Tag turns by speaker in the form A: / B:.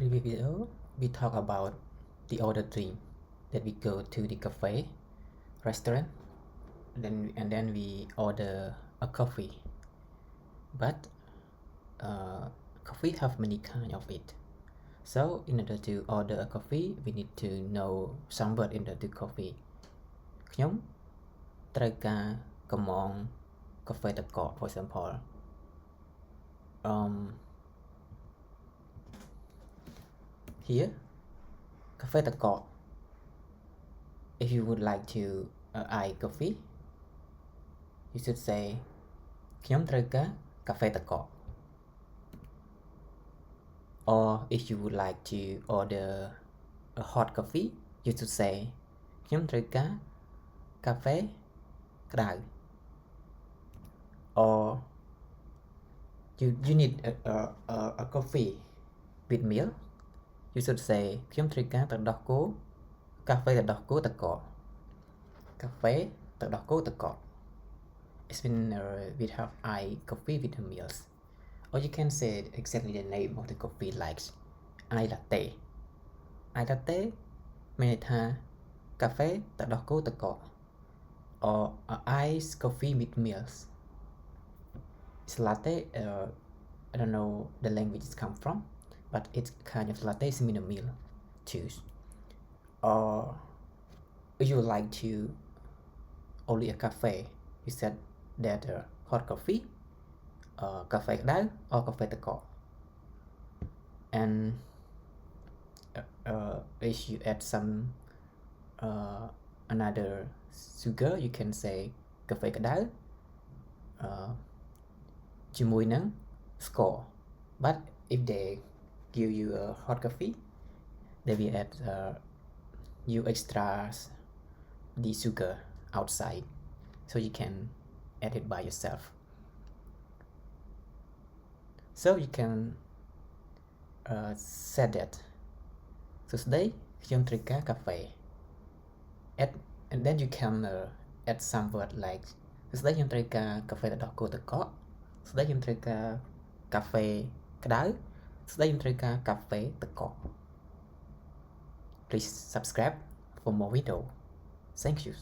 A: previous video, we talk about the order dream that we go to the cafe, restaurant, and then we order a coffee. But coffee have many kind of it. So in order to order a coffee, we need to know some word in the coffee. ខ្ញុំត្រូវការកំងកាហ្វេទឹកកក for example here កាហ្វេទឹកកក if you would like to I coffee you should say ខ្ញុំត្រូវការកាហ្វេទឹកកក or if you would like to order a hot coffee you should say ខ្ញុំត្រូវការកាហ្វេក្តៅ or you need a coffee with milk you should say ខ្ញុំត្រូវការទឹកដោះគោកាហ្វេទឹកដោះគោទឹកកក កាហ្វេទឹកដោះគោទឹកកក it's been we have I coffee with the meals or you can say exactly the name of the coffee like I latte I latte មានន័យថាកាហ្វេទឹកដោះគោទឹកកក or ice coffee with meals it's latte I don't know the language it come from but it's kind of latte is mean a meal too or you would like to only a cafe you said that hot coffee កាហ្វេក្តៅ or កាហ្វេទឹកកក and if you add some another sugar you can say កាហ្វេក្តៅជាមួយនឹងស្ករ but if they give you a hot coffee they will add you extra the sugar outside so you can add it by yourself so you can set that សួស្តីខ្ញុំត្រូវការកាហ្វេ and then you can add some word like សួស្តីខ្ញុំត្រូវការកាហ្វេទឹកដោះគោទឹកកក សួស្តីខ្ញុំត្រូវការកាហ្វេក្តៅ សួស្តីខ្ញុំត្រូវការកាហ្វេទឹកកក Please subscribe for more video. Thank you.